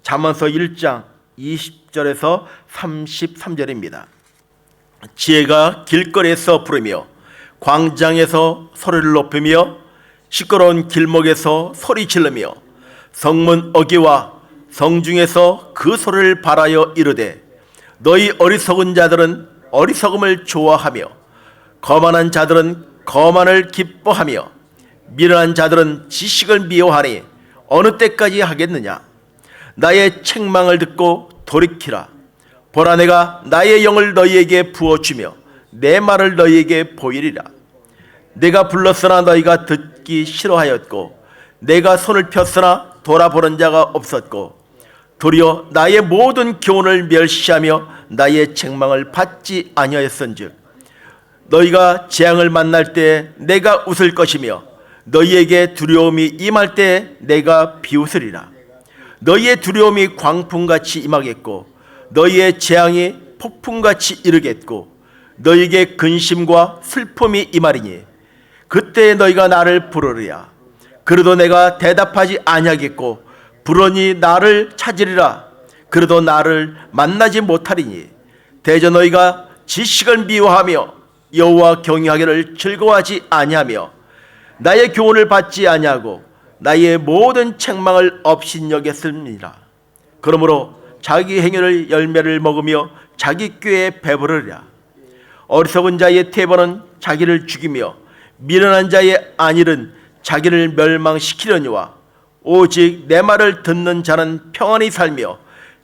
잠언서 1장 20절에서 33절입니다. 지혜가 길거리에서 부르며 광장에서 소리를 높이며 시끄러운 길목에서 소리 지르며 성문 어귀와 성중에서 그 소리를 발하여 이르되 너희 어리석은 자들은 어리석음을 좋아하며 거만한 자들은 거만을 기뻐하며 미련한 자들은 지식을 미워하니 어느 때까지 하겠느냐. 나의 책망을 듣고 돌이키라. 보라, 내가 나의 영을 너희에게 부어주며 내 말을 너희에게 보이리라. 내가 불렀으나 너희가 듣기 싫어하였고 내가 손을 폈으나 돌아보는 자가 없었고 도리어 나의 모든 교훈을 멸시하며 나의 책망을 받지 아니하였은즉 너희가 재앙을 만날 때 내가 웃을 것이며 너희에게 두려움이 임할 때 내가 비웃으리라. 너희의 두려움이 광풍같이 임하겠고 너희의 재앙이 폭풍같이 이르겠고 너희에게 근심과 슬픔이 임하리니 그때 너희가 나를 부르리라. 그래도 내가 대답하지 아니하겠고 부르니 나를 찾으리라. 그래도 나를 만나지 못하리니 대저 너희가 지식을 미워하며 여호와 경외하기를 즐거워하지 아니하며 나의 교훈을 받지 아니하고 나의 모든 책망을 업신여겼습니다. 그러므로 자기 행위를 열매를 먹으며 자기 꾀에 배부르리라. 어리석은 자의 태번은 자기를 죽이며 미련한 자의 안일은 자기를 멸망시키려니와 오직 내 말을 듣는 자는 평안히 살며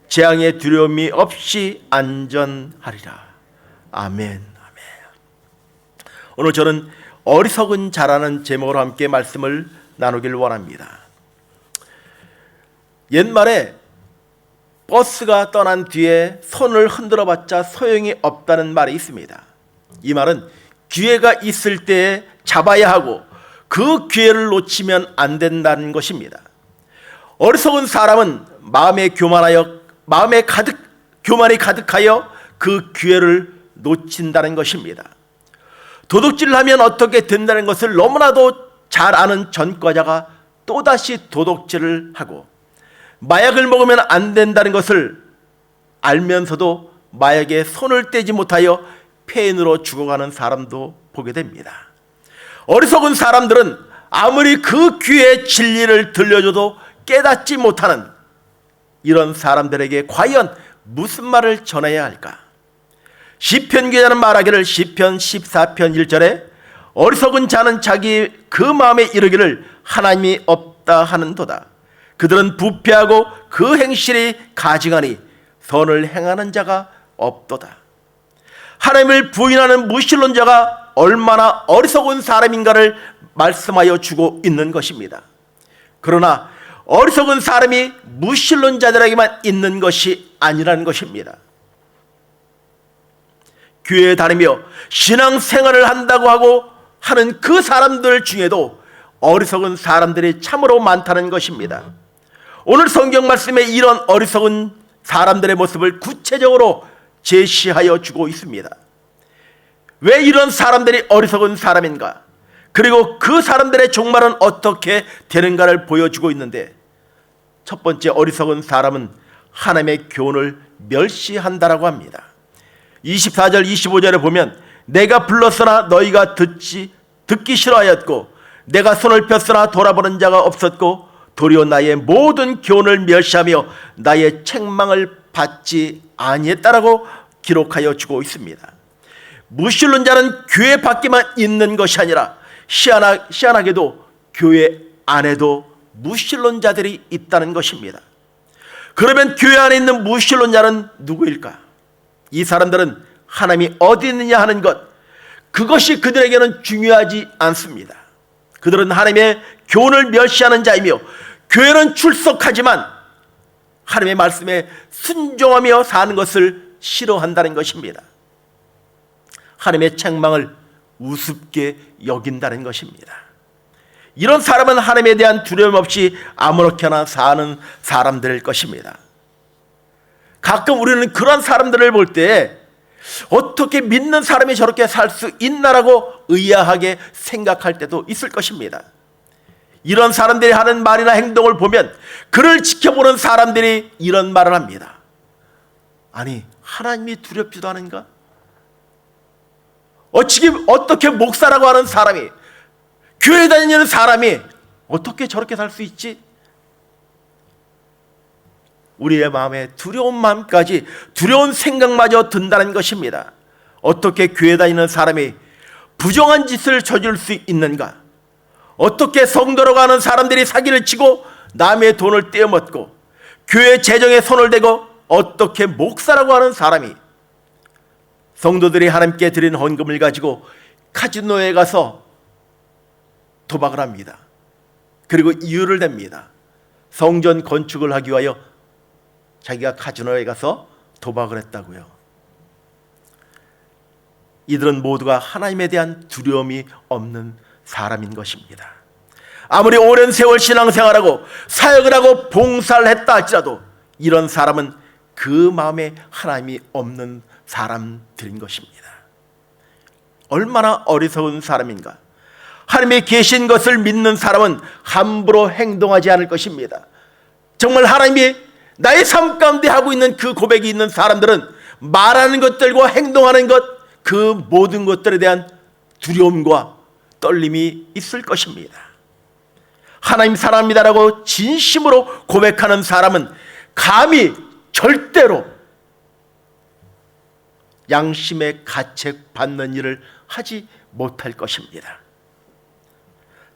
재앙의 두려움이 없이 안전하리라. 아멘. 오늘 저는 어리석은 자라는 제목으로 함께 말씀을 나누길 원합니다. 옛말에 버스가 떠난 뒤에 손을 흔들어봤자 소용이 없다는 말이 있습니다. 이 말은 기회가 있을 때 잡아야 하고 그 기회를 놓치면 안 된다는 것입니다. 어리석은 사람은 교만이 가득하여 그 기회를 놓친다는 것입니다. 도둑질을 하면 어떻게 된다는 것을 너무나도 잘 아는 전과자가 또다시 도둑질을 하고 마약을 먹으면 안 된다는 것을 알면서도 마약에 손을 떼지 못하여 폐인으로 죽어가는 사람도 보게 됩니다. 어리석은 사람들은 아무리 그 귀의 진리를 들려줘도 깨닫지 못하는 이런 사람들에게 과연 무슨 말을 전해야 할까? 시편 기자는 말하기를 시편 14편 1절에 어리석은 자는 자기 그 마음에 이르기를 하나님이 없다 하는도다. 그들은 부패하고 그 행실이 가증하니 선을 행하는 자가 없도다. 하나님을 부인하는 무신론자가 얼마나 어리석은 사람인가를 말씀하여 주고 있는 것입니다. 그러나 어리석은 사람이 무신론자들에게만 있는 것이 아니라는 것입니다. 교회에 다니며 신앙생활을 한다고 하는 그 사람들 중에도 어리석은 사람들이 참으로 많다는 것입니다. 오늘 성경 말씀에 이런 어리석은 사람들의 모습을 구체적으로 제시하여 주고 있습니다. 왜 이런 사람들이 어리석은 사람인가? 그리고 그 사람들의 종말은 어떻게 되는가를 보여주고 있는데, 첫 번째 어리석은 사람은 하나님의 교훈을 멸시한다라고 합니다. 24절 25절에 보면 내가 불렀으나 너희가 듣기 싫어하였고 내가 손을 폈으나 돌아보는 자가 없었고 도리어 나의 모든 교훈을 멸시하며 나의 책망을 받지 아니했다라고 기록하여 주고 있습니다. 무신론자는 교회 밖에만 있는 것이 아니라 희한하게도 교회 안에도 무신론자들이 있다는 것입니다. 그러면 교회 안에 있는 무신론자는 누구일까? 이 사람들은 하나님이 어디 있느냐 하는 것, 그것이 그들에게는 중요하지 않습니다. 그들은 하나님의 교훈을 멸시하는 자이며 교회는 출석하지만 하나님의 말씀에 순종하며 사는 것을 싫어한다는 것입니다. 하나님의 책망을 우습게 여긴다는 것입니다. 이런 사람은 하나님에 대한 두려움 없이 아무렇게나 사는 사람들일 것입니다. 가끔 우리는 그런 사람들을 볼 때 어떻게 믿는 사람이 저렇게 살 수 있나라고 의아하게 생각할 때도 있을 것입니다. 이런 사람들이 하는 말이나 행동을 보면 그를 지켜보는 사람들이 이런 말을 합니다. 아니, 하나님이 두렵지도 않은가? 어떻게 목사라고 하는 사람이, 교회 다니는 사람이 어떻게 저렇게 살 수 있지? 우리의 마음에 두려운 마음까지, 두려운 생각마저 든다는 것입니다. 어떻게 교회 다니는 사람이 부정한 짓을 저질 수 있는가? 어떻게 성도라고 하는 사람들이 사기를 치고 남의 돈을 떼어먹고 교회 재정에 손을 대고 어떻게 목사라고 하는 사람이 성도들이 하나님께 드린 헌금을 가지고 카지노에 가서 도박을 합니다. 그리고 이유를 댑니다. 성전 건축을 하기 위하여 자기가 카지노에 가서 도박을 했다고요. 이들은 모두가 하나님에 대한 두려움이 없는 사람인 것입니다. 아무리 오랜 세월 신앙생활하고 사역을 하고 봉사를 했다 할지라도 이런 사람은 그 마음에 하나님이 없는 사람들인 것입니다. 얼마나 어리석은 사람인가. 하나님이 계신 것을 믿는 사람은 함부로 행동하지 않을 것입니다. 정말 하나님이 나의 삶 가운데 하고 있는 그 고백이 있는 사람들은 말하는 것들과 행동하는 것, 그 모든 것들에 대한 두려움과 떨림이 있을 것입니다. 하나님 사랑합니다라고 진심으로 고백하는 사람은 감히 절대로 양심의 가책 받는 일을 하지 못할 것입니다.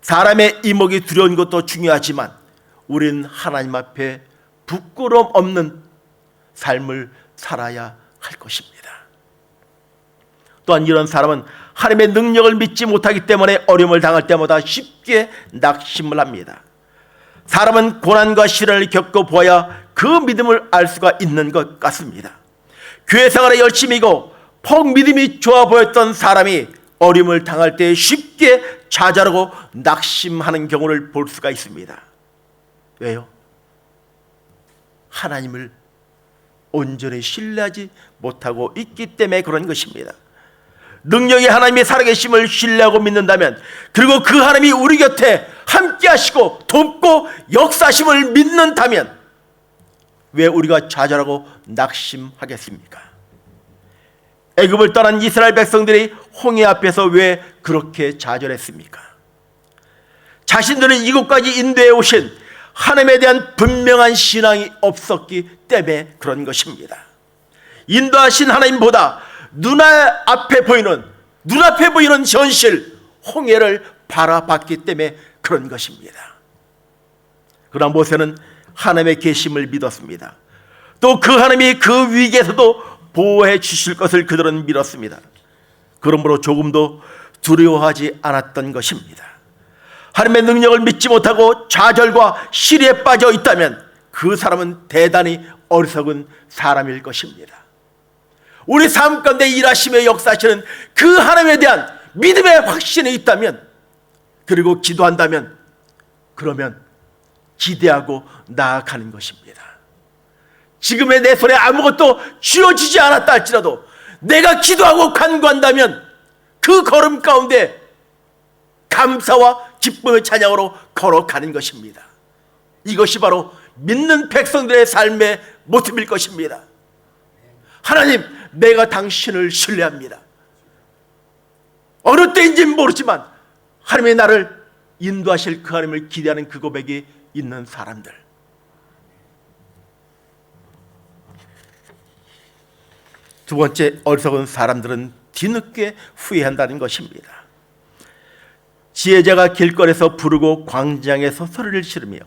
사람의 이목이 두려운 것도 중요하지만 우리는 하나님 앞에 부끄러움 없는 삶을 살아야 할 것입니다. 또한 이런 사람은 하나님의 능력을 믿지 못하기 때문에 어려움을 당할 때마다 쉽게 낙심을 합니다. 사람은 고난과 시련을 겪어보아야 그 믿음을 알 수가 있는 것 같습니다. 교회 생활에 열심히고 퍽 믿음이 좋아 보였던 사람이 어려움을 당할 때 쉽게 좌절하고 낙심하는 경우를 볼 수가 있습니다. 왜요? 하나님을 온전히 신뢰하지 못하고 있기 때문에 그런 것입니다. 능력이 하나님의 살아계심을 신뢰하고 믿는다면, 그리고 그 하나님이 우리 곁에 함께 하시고 돕고 역사하심을 믿는다면 왜 우리가 좌절하고 낙심하겠습니까? 애굽을 떠난 이스라엘 백성들이 홍해 앞에서 왜 그렇게 좌절했습니까? 자신들은 이곳까지 인도해 오신 하나님에 대한 분명한 신앙이 없었기 때문에 그런 것입니다. 인도하신 하나님보다 눈앞에 보이는 현실 홍해를 바라봤기 때문에 그런 것입니다. 그러나 모세는 하나님의 계심을 믿었습니다. 또 그 하나님이 그 위기에서도 보호해 주실 것을 그들은 믿었습니다. 그러므로 조금도 두려워하지 않았던 것입니다. 하나님의 능력을 믿지 못하고 좌절과 시리에 빠져 있다면 그 사람은 대단히 어리석은 사람일 것입니다. 우리 삶 가운데 일하시며 역사하시는 그 하나님에 대한 믿음의 확신이 있다면, 그리고 기도한다면, 그러면 기대하고 나아가는 것입니다. 지금의 내 손에 아무것도 쥐어지지 않았다 할지라도 내가 기도하고 간구한다면 그 걸음 가운데 감사와 기쁨의 찬양으로 걸어가는 것입니다. 이것이 바로 믿는 백성들의 삶의 모습일 것입니다. 하나님, 내가 당신을 신뢰합니다. 어느 때인지는 모르지만 하나님의 나를 인도하실 그 하나님을 기대하는 그 고백이 있는 사람들. 두 번째, 어리석은 사람들은 뒤늦게 후회한다는 것입니다. 지혜자가 길거리에서 부르고 광장에서 소리를 지르며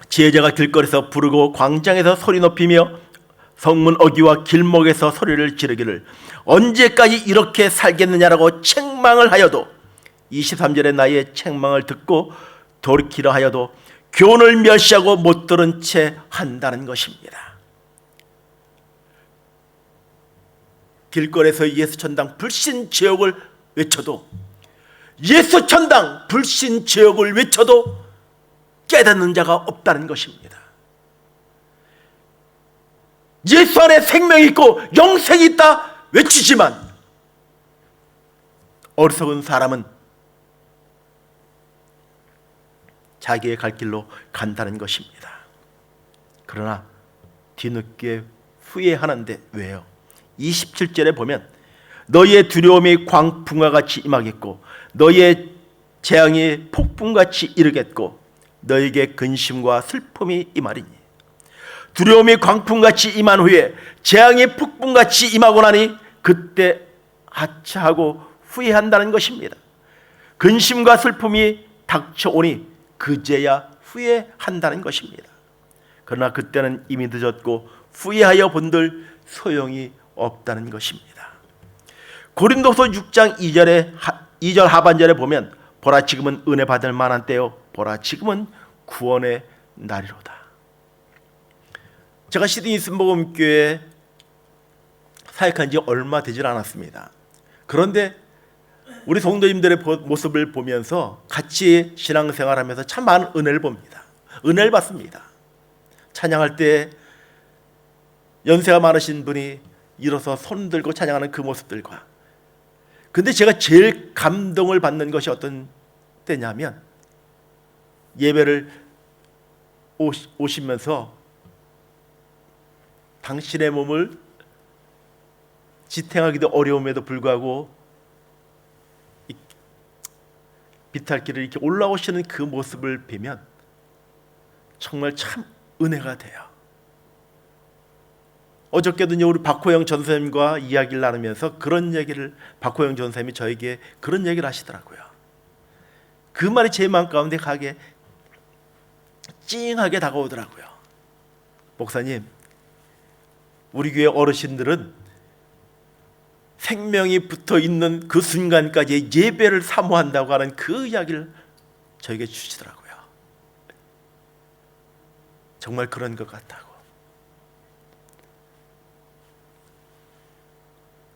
지혜자가 길거리에서 부르고 광장에서 소리 높이며 성문 어귀와 길목에서 소리를 지르기를 언제까지 이렇게 살겠느냐라고 책망을 하여도 23절의 나이에 책망을 듣고 돌이키려 하여도 교훈을 멸시하고 못 들은 채 한다는 것입니다. 길거리에서 예수천당 불신제옥을 외쳐도, 예수천당 불신제옥을 외쳐도 깨닫는 자가 없다는 것입니다. 예수 안에 생명이 있고 영생이 있다, 외치지만 어리석은 사람은 자기의 갈 길로 간다는 것입니다. 그러나 뒤늦게 후회하는데 왜요? 27절에 보면 너희의 두려움이 광풍과 같이 임하겠고 너희의 재앙이 폭풍같이 이르겠고 너희에게 근심과 슬픔이 임하리니. 두려움이 광풍같이 임한 후에 재앙이 폭풍같이 임하고 나니 그때 하차하고 후회한다는 것입니다. 근심과 슬픔이 닥쳐오니 그제야 후회한다는 것입니다. 그러나 그때는 이미 늦었고 후회하여 본들 소용이 없다는 것입니다. 고린도서 6장 2절 하반절에 보면 보라 지금은 은혜 받을 만한 때요 보라 지금은 구원의 날이로다. 제가 시드니 순복음교회 사역한 지 얼마 되질 않았습니다. 그런데 우리 성도님들의 모습을 보면서 같이 신앙생활하면서 참 많은 은혜를 봅니다. 은혜를 받습니다. 찬양할 때 연세가 많으신 분이 일어서 손 들고 찬양하는 그 모습들과, 근데 제가 제일 감동을 받는 것이 어떤 때냐면 예배를 오시면서 당신의 몸을 지탱하기도 어려움에도 불구하고 비탈길을 이렇게 올라오시는 그 모습을 보면 정말 참 은혜가 돼요. 어저께도 우리 박호영 전사님과 이야기를 나누면서 그런 얘기를, 박호영 전사님이 저에게 그런 얘기를 하시더라고요. 그 말이 제 마음 가운데 가게 찡하게 다가오더라고요. 목사님, 우리 교회 어르신들은 생명이 붙어 있는 그 순간까지 예배를 사모한다고 하는 그 이야기를 저에게 주시더라고요. 정말 그런 것 같다고.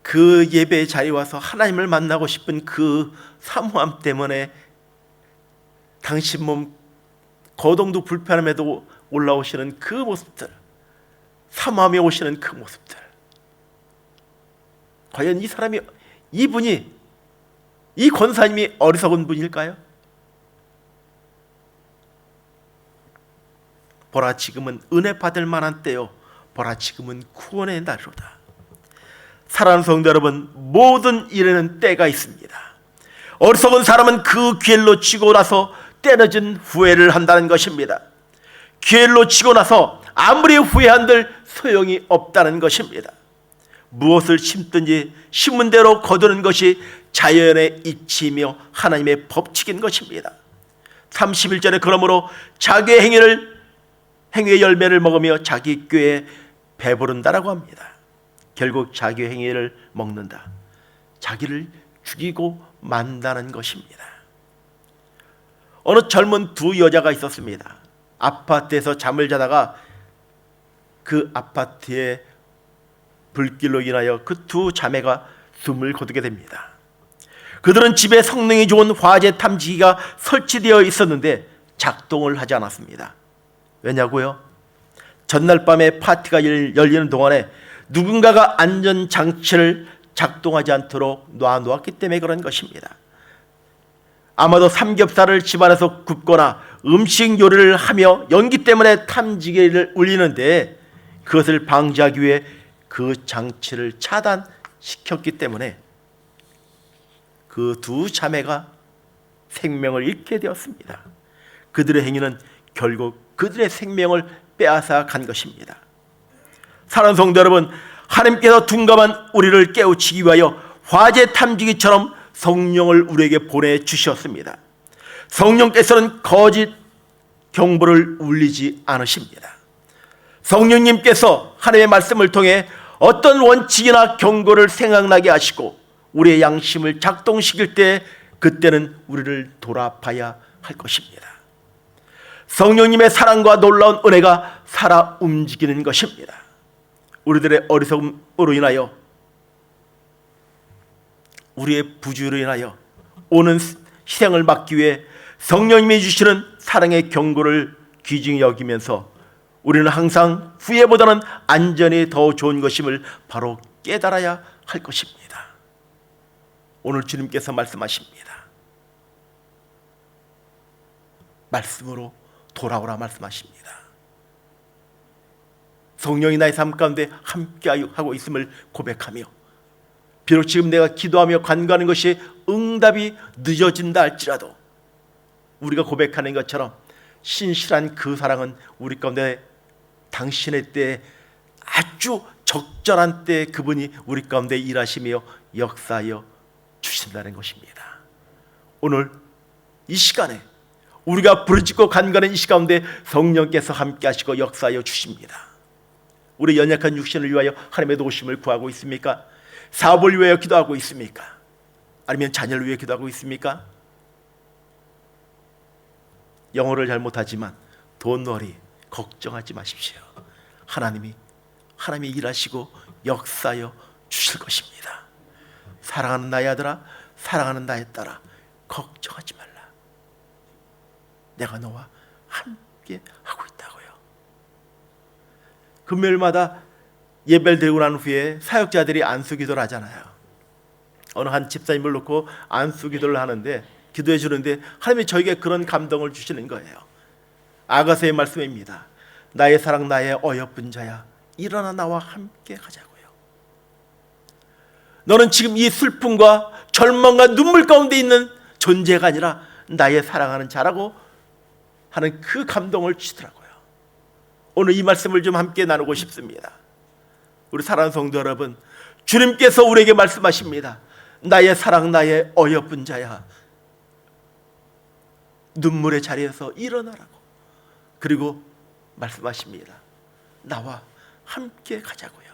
그 예배의 자리에 와서 하나님을 만나고 싶은 그 사모함 때문에 당신 몸 거동도 불편함에도 올라오시는 그 모습들, 사모함에 오시는 그 모습들, 과연 이 사람이, 이분이, 이 권사님이 어리석은 분일까요? 보라 지금은 은혜 받을 만한 때요 보라 지금은 구원의 날이로다. 사랑하는 성도 여러분, 모든 일에는 때가 있습니다. 어리석은 사람은 그 기회를 놓치고 나서 때늦은 후회를 한다는 것입니다. 기회를 놓치고 나서 아무리 후회한들 소용이 없다는 것입니다. 무엇을 심든지 심은 대로 거두는 것이 자연의 이치이며 하나님의 법칙인 것입니다. 31절에 그러므로 자기의 행위의 열매를 먹으며 자기 꾀에 배부른다라고 합니다. 결국 자기의 행위를 먹는다, 자기를 죽이고 만다는 것입니다. 어느 젊은 두 여자가 있었습니다. 아파트에서 잠을 자다가 그 아파트의 불길로 인하여 그 두 자매가 숨을 거두게 됩니다. 그들은 집에 성능이 좋은 화재 탐지기가 설치되어 있었는데 작동을 하지 않았습니다. 왜냐고요? 전날 밤에 파티가 열리는 동안에 누군가가 안전장치를 작동하지 않도록 놔놓았기 때문에 그런 것입니다. 아마도 삼겹살을 집안에서 굽거나 음식 요리를 하며 연기 때문에 탐지기를 울리는데 그것을 방지하기 위해 그 장치를 차단시켰기 때문에 그 두 자매가 생명을 잃게 되었습니다. 그들의 행위는 결국 그들의 생명을 빼앗아 간 것입니다. 사랑하는 성도 여러분, 하나님께서 둔감한 우리를 깨우치기 위하여 화재 탐지기처럼 성령을 우리에게 보내주셨습니다. 성령께서는 거짓 경보를 울리지 않으십니다. 성령님께서 하나님의 말씀을 통해 어떤 원칙이나 경고를 생각나게 하시고 우리의 양심을 작동시킬 때 그때는 우리를 돌아봐야 할 것입니다. 성령님의 사랑과 놀라운 은혜가 살아 움직이는 것입니다. 우리들의 어리석음으로 인하여, 우리의 부주의로 인하여 오는 희생을 막기 위해 성령님이 주시는 사랑의 경고를 귀중히 여기면서 우리는 항상 후회보다는 안전이 더 좋은 것임을 바로 깨달아야 할 것입니다. 오늘 주님께서 말씀하십니다. 말씀으로 돌아오라 말씀하십니다. 성령이 나의 삶 가운데 함께하고 있음을 고백하며, 비록 지금 내가 기도하며 간구하는 것이 응답이 늦어진다 할지라도 우리가 고백하는 것처럼 신실한 그 사랑은 우리 가운데 당신의 때에 아주 적절한 때에 그분이 우리 가운데 일하시며 역사하여 주신다는 것입니다. 오늘 이 시간에 우리가 부르짖고 간구하는 이 시간 가운데 성령께서 함께 하시고 역사하여 주십니다. 우리 연약한 육신을 위하여 하나님의 도우심을 구하고 있습니까? 사업을 위하여 기도하고 있습니까? 아니면 자녀를 위해 기도하고 있습니까? 영어를 잘 못하지만 don't worry, 걱정하지 마십시오. 하나님이 일하시고 역사하여 주실 것입니다. 사랑하는 나의 아들아, 사랑하는 나의 딸아, 걱정하지 말라. 내가 너와 함께 하고 있다고요. 금요일마다 예배를 드리고 난 후에 사역자들이 안수기도를 하잖아요. 어느 한 집사님을 놓고 안수기도를 하는데, 기도해 주는데 하나님이 저에게 그런 감동을 주시는 거예요. 아가서의 말씀입니다. 나의 사랑 나의 어여쁜 자야, 일어나 나와 함께 가자고요. 너는 지금 이 슬픔과 절망과 눈물 가운데 있는 존재가 아니라 나의 사랑하는 자라고 하는 그 감동을 주시더라고요. 오늘 이 말씀을 좀 함께 나누고 싶습니다. 우리 사랑하는 성도 여러분, 주님께서 우리에게 말씀하십니다. 나의 사랑 나의 어여쁜 자야, 눈물의 자리에서 일어나라고. 그리고 말씀하십니다. 나와 함께 가자고요.